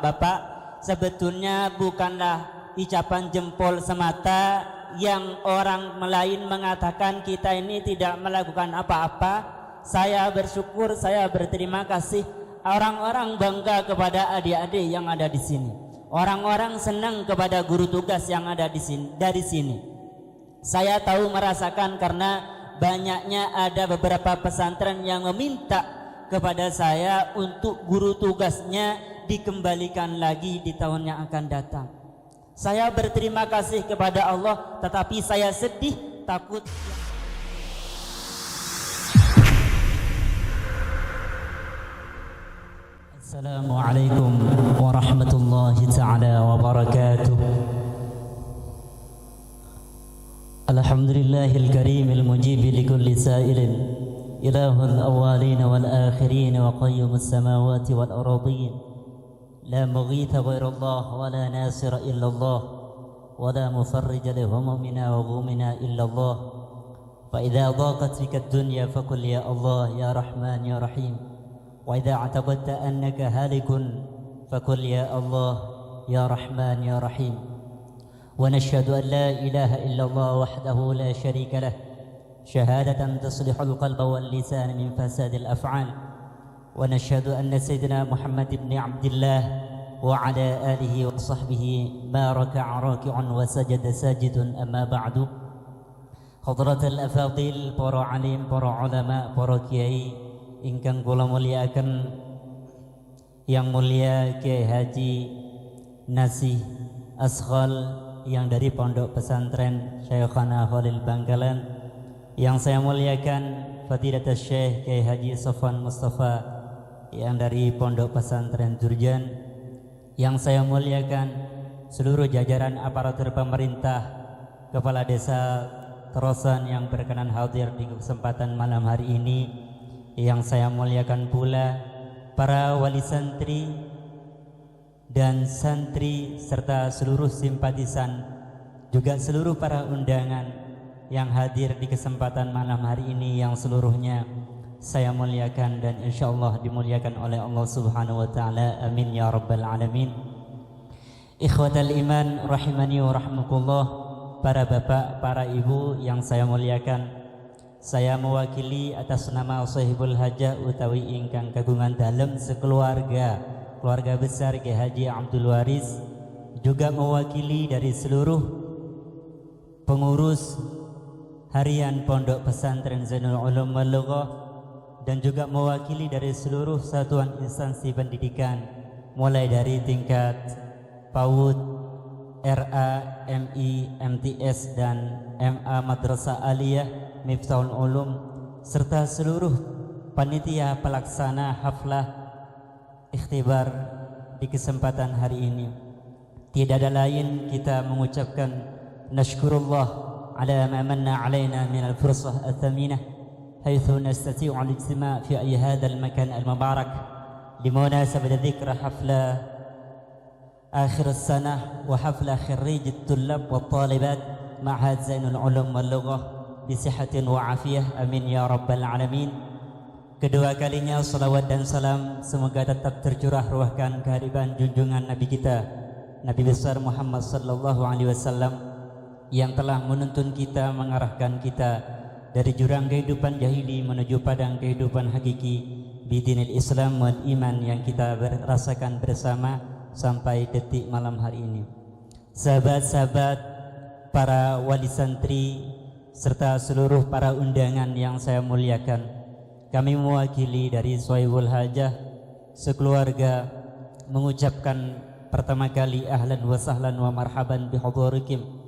Bapak-bapak, sebetulnya bukanlah ucapan jempol semata yang orang lain mengatakan kita ini tidak melakukan apa-apa. Saya bersyukur, saya berterima kasih. Orang-orang bangga kepada adik-adik yang ada di sini. Orang-orang senang kepada guru tugas yang ada di sini. Dari sini saya tahu merasakan, karena banyaknya ada beberapa pesantren yang meminta kepada saya untuk guru tugasnya dikembalikan lagi di tahun yang akan datang. Saya berterima kasih kepada Allah, tetapi saya sedih, takut. Assalamualaikum warahmatullahi ta'ala wabarakatuh. Alhamdulillahil karimil mujibi likulli sa'ilin, ilahul awwalin wal akhirin wa qayyumus samawati wal aradin. لا مغيث غير الله ولا ناصر إلا الله ولا مفرج لهمومنا وغمومنا إلا الله. فإذا ضاقت بك الدنيا فقل يا الله يا رحمن يا رحيم. وإذا اعتقدت أنك هالك فقل يا الله يا رحمن يا رحيم. ونشهد أن لا إله إلا الله وحده لا شريك له شهادة تصلح القلب واللسان من فساد الأفعال. ونشهد أن سيدنا محمد بن عبد الله وعلى آله وصحبه ما ركع راكع وسجد ساجد. أما بعد. حضرة الأفاضل, para alim, para ulama, para kiai ingkang kula mulyakaken, yang mulia Kiai Haji Nasih Asghal yang dari Pondok Pesantren Syekhana Khalil Bangkalan, yang saya muliakan Fadilatul Syekh Kiai Haji Sofwan Mustafa yang dari Pondok Pesantren Jurjan, yang saya muliakan seluruh jajaran aparatur pemerintah, kepala desa Terosan yang berkenan hadir di kesempatan malam hari ini, yang saya muliakan pula para wali santri dan santri serta seluruh simpatisan, juga seluruh para undangan yang hadir di kesempatan malam hari ini, yang seluruhnya saya muliakan dan insyaallah dimuliakan oleh Allah Subhanahu wa taala. Amin ya rabbal alamin. Ikhwatal iman rahimani wa rahmakumullah, para bapak, para ibu yang saya muliakan, saya mewakili atas nama sahibul hajah utawi ingkang kagungan dalem sekeluarga, keluarga besar Kiai Haji Abdul Waris, juga mewakili dari seluruh pengurus harian Pondok Pesantren Zainul Ulum wal Lughah, dan juga mewakili dari seluruh satuan instansi pendidikan, mulai dari tingkat PAUD, RA, MI, MTS, dan MA Madrasah Aliyah Miftahul Ulum, serta seluruh panitia pelaksana haflah ikhtibar di kesempatan hari ini. Tidak ada lain kita mengucapkan nashkurullah ala ma manna alaina min al-fursah al-thaminah حيث نستطيع الاجتماع في هذا المكان المبارك بمناسبة ذكرى حفلة آخر السنة وحفلة خريج الطلاب والطالبات معهد زين العلوم واللغة بصحة وعافية. Amin ya rabbal alamin. Kedua kalinya salawat dan salam semoga tetap tercurah ruahkan kehadiran junjungan Nabi kita, Nabi besar Muhammad sallallahu alaihi wasallam, yang telah menuntun kita, mengarahkan kita dari jurang kehidupan jahili menuju padang kehidupan hakiki bidinil Islam wal iman, yang kita rasakan bersama sampai detik malam hari ini. Sahabat-sahabat, para wali santri serta seluruh para undangan yang saya muliakan, kami mewakili dari Sahibul Hajah sekeluarga mengucapkan pertama kali ahlan wa sahlan wa marhaban bihudurikum.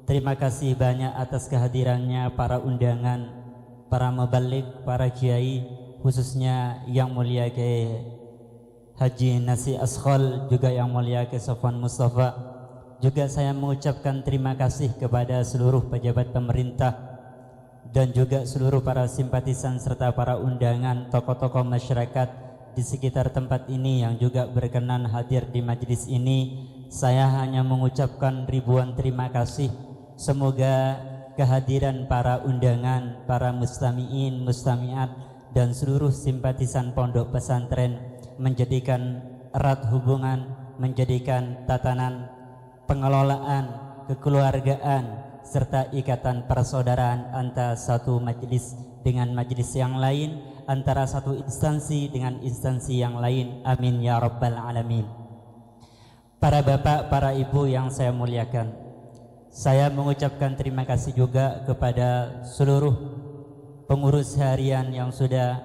Terima kasih banyak atas kehadirannya para undangan, para mubalik, para kiai, khususnya yang mulia Kiai Haji Nasih Asghal, juga yang mulia Kiai Sofwan Mustafa. Juga saya mengucapkan terima kasih kepada seluruh pejabat pemerintah dan juga seluruh para simpatisan serta para undangan, tokoh-tokoh masyarakat di sekitar tempat ini yang juga berkenan hadir di majelis ini. Saya hanya mengucapkan ribuan terima kasih. Semoga kehadiran para undangan, para mustami'in, mustami'at, dan seluruh simpatisan pondok pesantren menjadikan erat hubungan menjadikan tatanan pengelolaan, kekeluargaan, serta ikatan persaudaraan antara satu majelis dengan majelis yang lain, antara satu instansi dengan instansi yang lain. Amin ya rabbal alamin. Para bapak, para ibu yang saya muliakan, saya mengucapkan terima kasih juga kepada seluruh pengurus harian yang sudah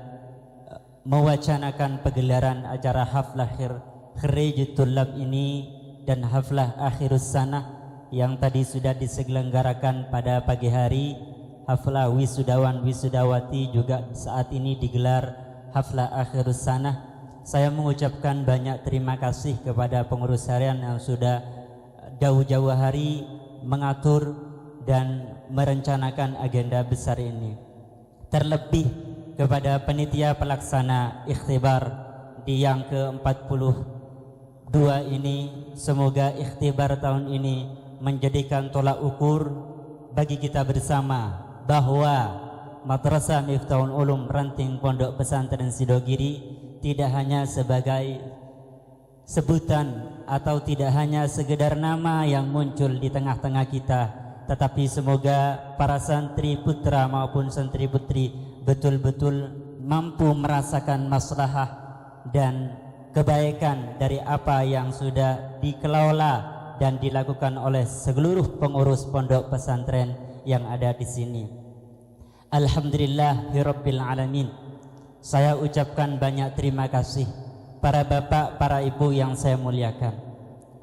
mewacanakan pegelaran acara haflah Kharijut Thullab ini dan haflah akhirus sanah yang tadi sudah diselenggarakan pada pagi hari. Haflah wisudawan wisudawati juga saat ini digelar haflah akhirus sanah. Saya mengucapkan banyak terima kasih kepada pengurus harian yang sudah jauh-jauh hari mengatur dan merencanakan agenda besar ini. Terlebih kepada panitia pelaksana ikhtibar di yang ke-42 ini, semoga ikhtibar tahun ini menjadikan tolak ukur bagi kita bersama bahwa Madrasah Miftahul Ulum Ranting Pondok Pesantren Sidogiri tidak hanya sebagai sebutan atau tidak hanya sekedar nama yang muncul di tengah-tengah kita, tetapi semoga para santri putra maupun santri putri betul-betul mampu merasakan maslahah dan kebaikan dari apa yang sudah dikelola dan dilakukan oleh seluruh pengurus pondok pesantren yang ada di sini. Alhamdulillahirabbil alamin. Saya ucapkan banyak terima kasih para bapak, para ibu yang saya muliakan.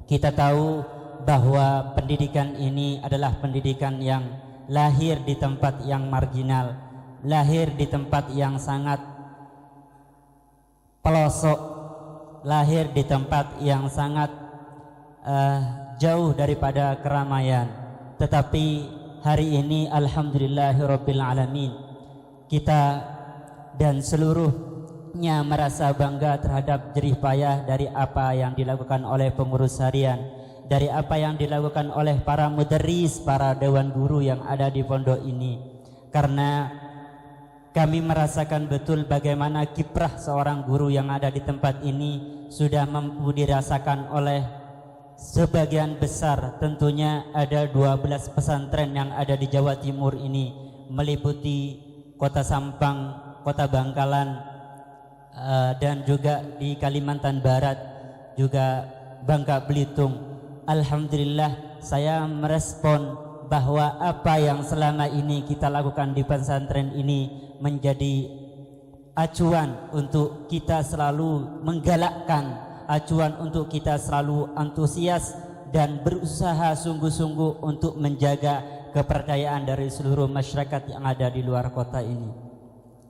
Kita tahu bahwa pendidikan ini adalah pendidikan yang lahir di tempat yang marginal, lahir di tempat yang sangat pelosok, lahir di tempat yang sangat jauh daripada keramaian. Tetapi hari ini alhamdulillahirabbil alamin, kita dan seluruhnya merasa bangga terhadap jerih payah dari apa yang dilakukan oleh pengurus harian, dari apa yang dilakukan oleh para mudarris, para dewan guru yang ada di pondok ini. Karena kami merasakan betul bagaimana kiprah seorang guru yang ada di tempat ini sudah mampu dirasakan oleh sebagian besar. Tentunya ada 12 pesantren yang ada di Jawa Timur ini, meliputi Kota Sampang, Kota Bangkalan, dan juga di Kalimantan Barat, juga Bangka Belitung. Alhamdulillah, saya merespon bahwa apa yang selama ini kita lakukan di pesantren ini menjadi acuan untuk kita selalu menggalakkan, acuan untuk kita selalu antusias dan berusaha sungguh-sungguh untuk menjaga kepercayaan dari seluruh masyarakat yang ada di luar kota ini.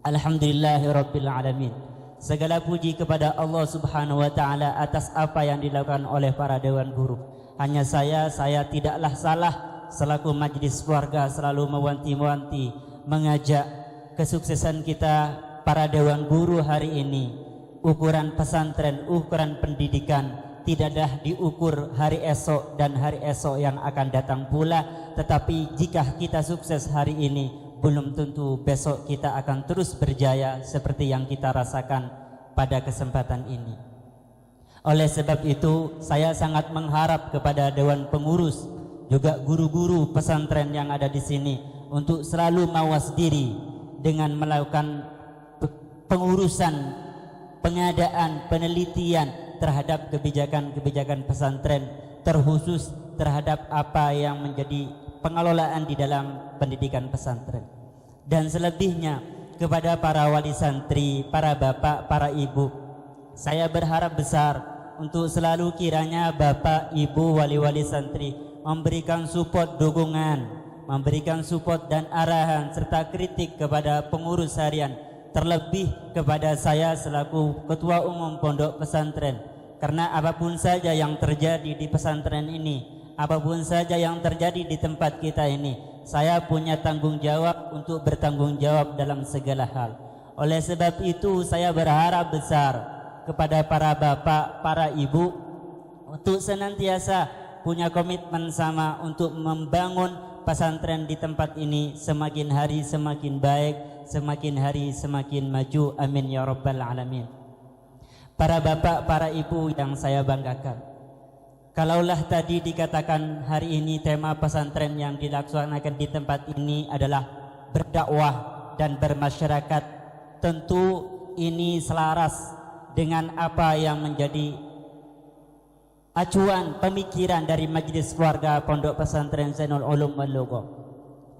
Alhamdulillahirabbil alamin. Segala puji kepada Allah Subhanahu wa taala atas apa yang dilakukan oleh para dewan guru. Hanya saya tidaklah salah selaku majlis keluarga selalu mewanti-wanti, mengajak kesuksesan kita para dewan guru hari ini. Ukuran pesantren, ukuran pendidikan tidaklah diukur hari esok dan hari esok yang akan datang pula, tetapi jika kita sukses hari ini, belum tentu besok kita akan terus berjaya seperti yang kita rasakan pada kesempatan ini. Oleh sebab itu, saya sangat mengharap kepada dewan pengurus, juga guru-guru pesantren yang ada di sini untuk selalu mawas diri dengan melakukan pengurusan, pengadaan, penelitian terhadap kebijakan-kebijakan pesantren, terkhusus terhadap apa yang menjadi pengelolaan di dalam pendidikan pesantren. Dan selebihnya kepada para wali santri, para bapak, para ibu, saya berharap besar untuk selalu kiranya bapak, ibu, wali-wali santri memberikan support, dukungan, memberikan support dan arahan serta kritik kepada pengurus harian, terlebih kepada saya selaku ketua umum pondok pesantren. Karena apapun saja yang terjadi di pesantren ini, apapun saja yang terjadi di tempat kita ini, saya punya tanggung jawab untuk bertanggung jawab dalam segala hal. Oleh sebab itu saya berharap besar kepada para bapak, para ibu untuk senantiasa punya komitmen sama untuk membangun pesantren di tempat ini semakin hari semakin baik, semakin hari semakin maju. Amin ya rabbal alamin. Para bapak, para ibu yang saya banggakan, Kalaulah tadi dikatakan hari ini tema pesantren yang dilaksanakan di tempat ini adalah berdakwah dan bermasyarakat, tentu ini selaras dengan apa yang menjadi acuan pemikiran dari Majelis Keluarga Pondok Pesantren Zainul Ulum wal Lugha.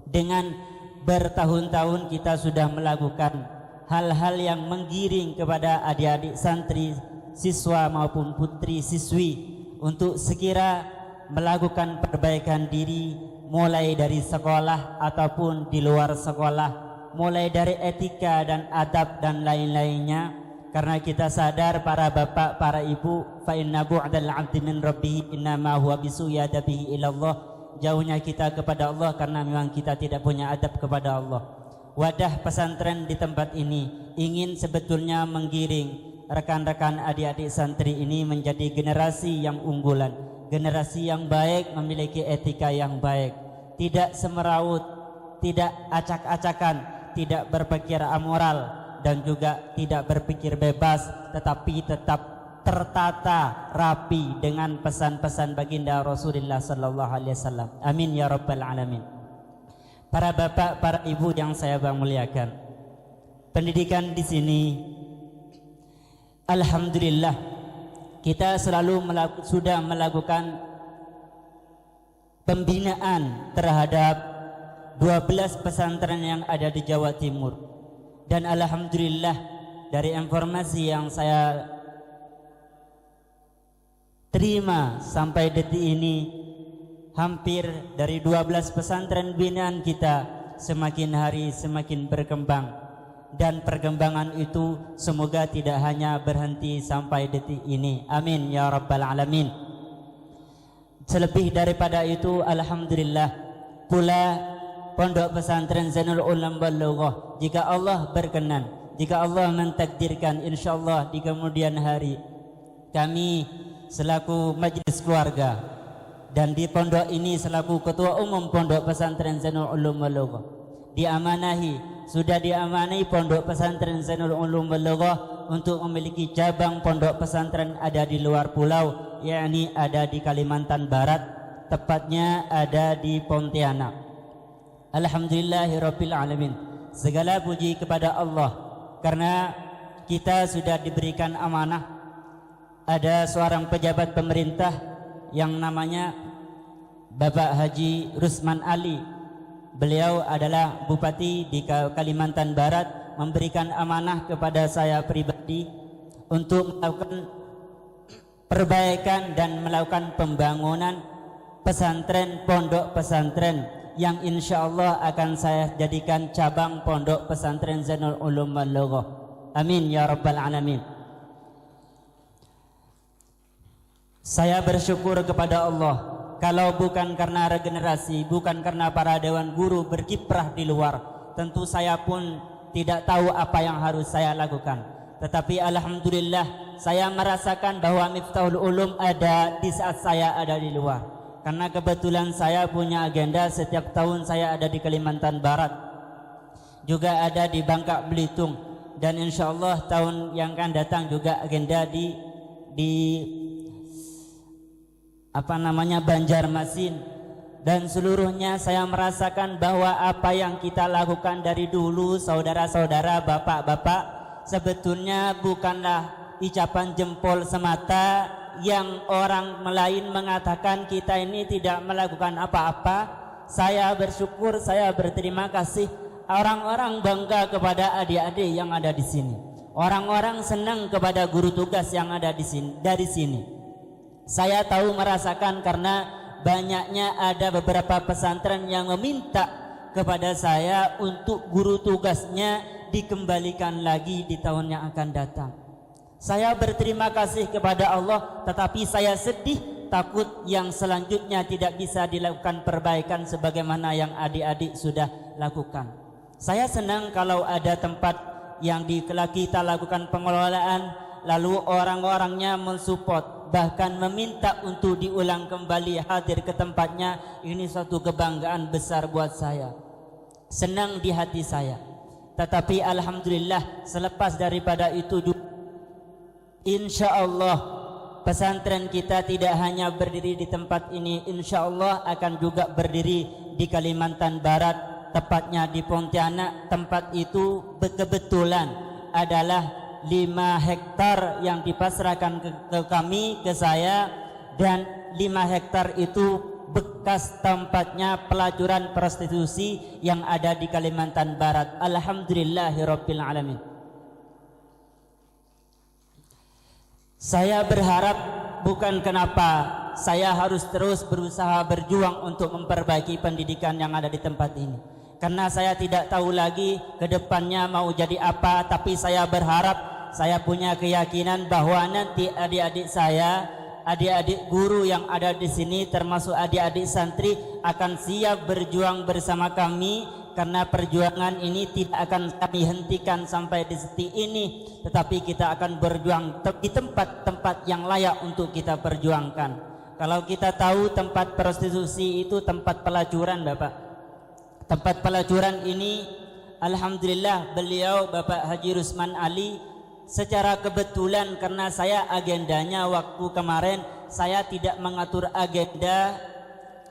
Dengan bertahun-tahun kita sudah melakukan hal-hal yang menggiring kepada adik-adik santri, siswa maupun putri siswi untuk sekira melakukan perbaikan diri, mulai dari sekolah ataupun di luar sekolah, mulai dari etika dan adab dan lain-lainnya. Karena kita sadar para bapak, para ibu, fa inna bu'dal 'abdi min rabbih innama huwa bisuyadabihi ilallah, jauhnya kita kepada Allah karena memang kita tidak punya adab kepada Allah. Wadah pesantren di tempat ini ingin sebetulnya menggiring rekan-rekan adik-adik santri ini menjadi generasi yang unggulan, generasi yang baik, memiliki etika yang baik, tidak semeraut, tidak acak-acakan, tidak berpikir amoral, dan juga tidak berpikir bebas, tetapi tetap tertata rapi dengan pesan-pesan baginda Rasulullah sallallahu alaihi wasallam. Amin ya rabbal alamin. Para bapak, para ibu yang saya muliakan, pendidikan di sini alhamdulillah kita selalu sudah melakukan pembinaan terhadap 12 pesantren yang ada di Jawa Timur. Dan alhamdulillah dari informasi yang saya terima sampai detik ini, hampir dari 12 pesantren binaan kita semakin hari semakin berkembang. Dan perkembangan itu semoga tidak hanya berhenti sampai detik ini. Amin ya rabbal alamin. Selebih daripada itu, alhamdulillah pula Pondok Pesantren Zainul Ulum wal Lugha, jika Allah berkenan, jika Allah mentakdirkan, insyaallah di kemudian hari kami selaku majelis keluarga dan di pondok ini selaku ketua umum Pondok Pesantren Zainul Ulum wal Lugha sudah diamanai Pondok Pesantren Zainul Ulum wal Lugha untuk memiliki cabang pondok pesantren ada di luar pulau, yakni ada di Kalimantan Barat, tepatnya ada di Pontianak. Alhamdulillahirabbil alamin. Segala puji kepada Allah karena kita sudah diberikan amanah. Ada seorang pejabat pemerintah yang namanya Bapak Haji Rusman Ali. Beliau adalah bupati di Kalimantan Barat, memberikan amanah kepada saya pribadi untuk melakukan perbaikan dan melakukan pembangunan pesantren, pondok pesantren yang insya Allah akan saya jadikan cabang Pondok Pesantren Zainul Ulum wal Lugha. Amin ya rabbal alamin. Saya bersyukur kepada Allah, kalau bukan karena regenerasi, bukan karena para dewan guru berkiprah di luar, tentu saya pun tidak tahu apa yang harus saya lakukan. Tetapi alhamdulillah saya merasakan bahwa Miftahul Ulum ada di saat saya ada di luar. Karena kebetulan saya punya agenda setiap tahun saya ada di Kalimantan Barat, juga ada di Bangka Belitung, dan insya Allah tahun yang akan datang juga agenda di Banjarmasin. Dan seluruhnya saya merasakan bahwa apa yang kita lakukan dari dulu, saudara-saudara, bapak-bapak, sebetulnya bukanlah ucapan jempol semata yang orang lain mengatakan kita ini tidak melakukan apa-apa. Saya bersyukur, saya berterima kasih. Orang-orang bangga kepada adik-adik yang ada di sini. Orang-orang senang kepada guru tugas yang ada di sini. Dari sini saya tahu merasakan karena banyaknya ada beberapa pesantren yang meminta kepada saya untuk guru tugasnya dikembalikan lagi di tahun yang akan datang. Saya berterima kasih kepada Allah, tetapi saya sedih takut yang selanjutnya tidak bisa dilakukan perbaikan sebagaimana yang adik-adik sudah lakukan. Saya senang kalau ada tempat yang kita lakukan pengelolaan, lalu orang-orangnya mensupport, bahkan meminta untuk diulang kembali hadir ke tempatnya. Ini suatu kebanggaan besar buat saya, senang di hati saya. Tetapi alhamdulillah selepas daripada itu juga insya Allah pesantren kita tidak hanya berdiri di tempat ini, insya Allah akan juga berdiri di Kalimantan Barat, tepatnya di Pontianak. Tempat itu kebetulan adalah 5 hektar yang dipasrahkan ke kami, ke saya, dan 5 hektar itu bekas tempatnya pelacuran prostitusi yang ada di Kalimantan Barat. Alhamdulillahirabbil alamin. Saya berharap, bukan kenapa saya harus terus berusaha berjuang untuk memperbaiki pendidikan yang ada di tempat ini, karena saya tidak tahu lagi ke depannya mau jadi apa. Tapi saya berharap, saya punya keyakinan bahwa nanti adik-adik saya, adik-adik guru yang ada di sini, termasuk adik-adik santri, akan siap berjuang bersama kami, karena perjuangan ini tidak akan kami hentikan sampai di titik ini, tetapi kita akan berjuang di tempat-tempat yang layak untuk kita perjuangkan. Kalau kita tahu tempat prostitusi itu tempat pelacuran, Bapak. Tempat pelacuran ini, alhamdulillah, beliau Bapak Haji Rusman Ali, secara kebetulan karena saya agendanya waktu kemarin, saya tidak mengatur agenda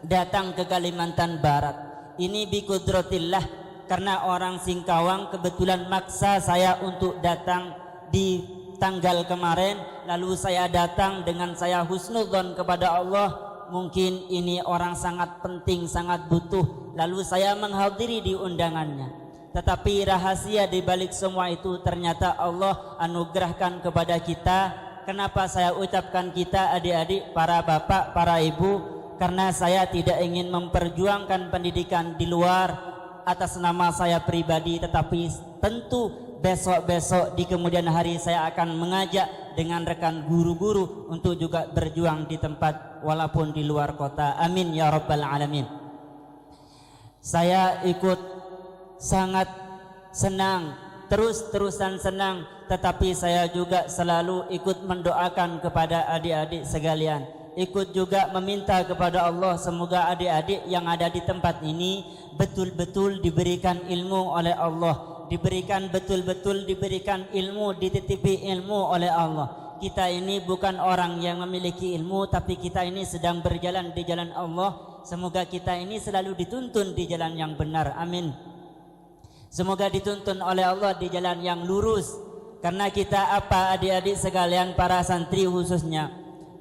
datang ke Kalimantan Barat. Ini biqudratillah, karena orang Singkawang kebetulan maksa saya untuk datang di tanggal kemarin. Lalu saya datang dengan saya husnudzon kepada Allah, mungkin ini orang sangat penting, sangat butuh. Lalu saya menghadiri di undangannya. Tetapi rahasia di balik semua itu ternyata Allah anugerahkan kepada kita. Kenapa saya ucapkan kita, adik-adik, para bapak, para ibu? Karena saya tidak ingin memperjuangkan pendidikan di luar atas nama saya pribadi, tetapi tentu besok-besok di kemudian hari saya akan mengajak dengan rekan guru-guru untuk juga berjuang di tempat walaupun di luar kota. Amin ya rabbal alamin. Saya ikut sangat senang, terus-terusan senang, tetapi saya juga selalu ikut mendoakan kepada adik-adik sekalian, ikut juga meminta kepada Allah semoga adik-adik yang ada di tempat ini betul-betul diberikan ilmu oleh Allah, diberikan betul-betul diberikan ilmu, dititipi ilmu oleh Allah. Kita ini bukan orang yang memiliki ilmu, tapi kita ini sedang berjalan di jalan Allah. Semoga kita ini selalu dituntun di jalan yang benar. Amin. Semoga dituntun oleh Allah di jalan yang lurus. Karena kita apa, adik-adik sekalian, para santri khususnya,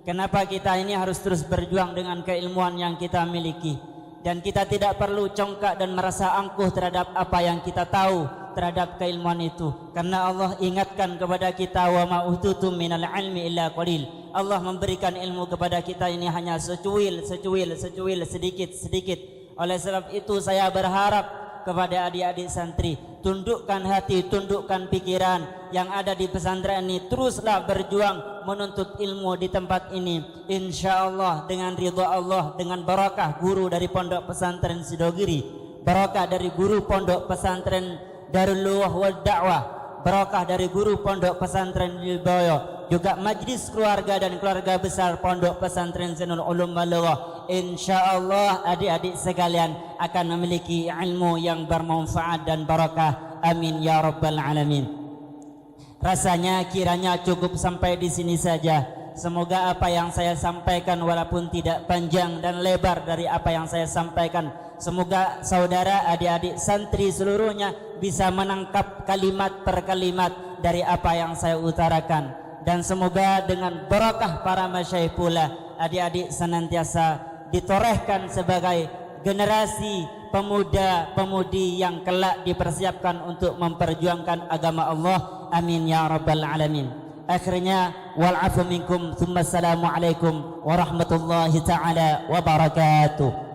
kenapa kita ini harus terus berjuang dengan keilmuan yang kita miliki, dan kita tidak perlu congkak dan merasa angkuh terhadap apa yang kita tahu terhadap keilmuan itu, karena Allah ingatkan kepada kita, wa ma ututum minal ilmi illa qalil. Allah memberikan ilmu kepada kita ini hanya secuil, sedikit. Oleh sebab itu saya berharap kepada adik-adik santri, tundukkan hati, tundukkan pikiran yang ada di pesantren ini, teruslah berjuang menuntut ilmu di tempat ini. Insya Allah dengan ridha Allah, dengan barakah guru dari Pondok Pesantren Sidogiri, barakah dari guru Pondok Pesantren Darul Luwah wal Da'wah, barakah dari guru Pondok Pesantren Liboyo, juga majlis keluarga dan keluarga besar Pondok Pesantren Zainul Ulum Malughah. Insya Allah adik-adik sekalian akan memiliki ilmu yang bermanfaat dan barakah. Amin ya rabbal alamin. Rasanya kiranya cukup sampai di sini saja. Semoga apa yang saya sampaikan walaupun tidak panjang dan lebar dari apa yang saya sampaikan, semoga saudara adik-adik santri seluruhnya bisa menangkap kalimat per kalimat dari apa yang saya utarakan. Dan semoga dengan barakah para masyayikh pula adik-adik senantiasa ditorehkan sebagai generasi pemuda-pemudi yang kelak dipersiapkan untuk memperjuangkan agama Allah. Amin ya rabbal alamin. Akhirnya wal afu minkum, thumma assalamu alaikum warahmatullahi taala wabarakatuh.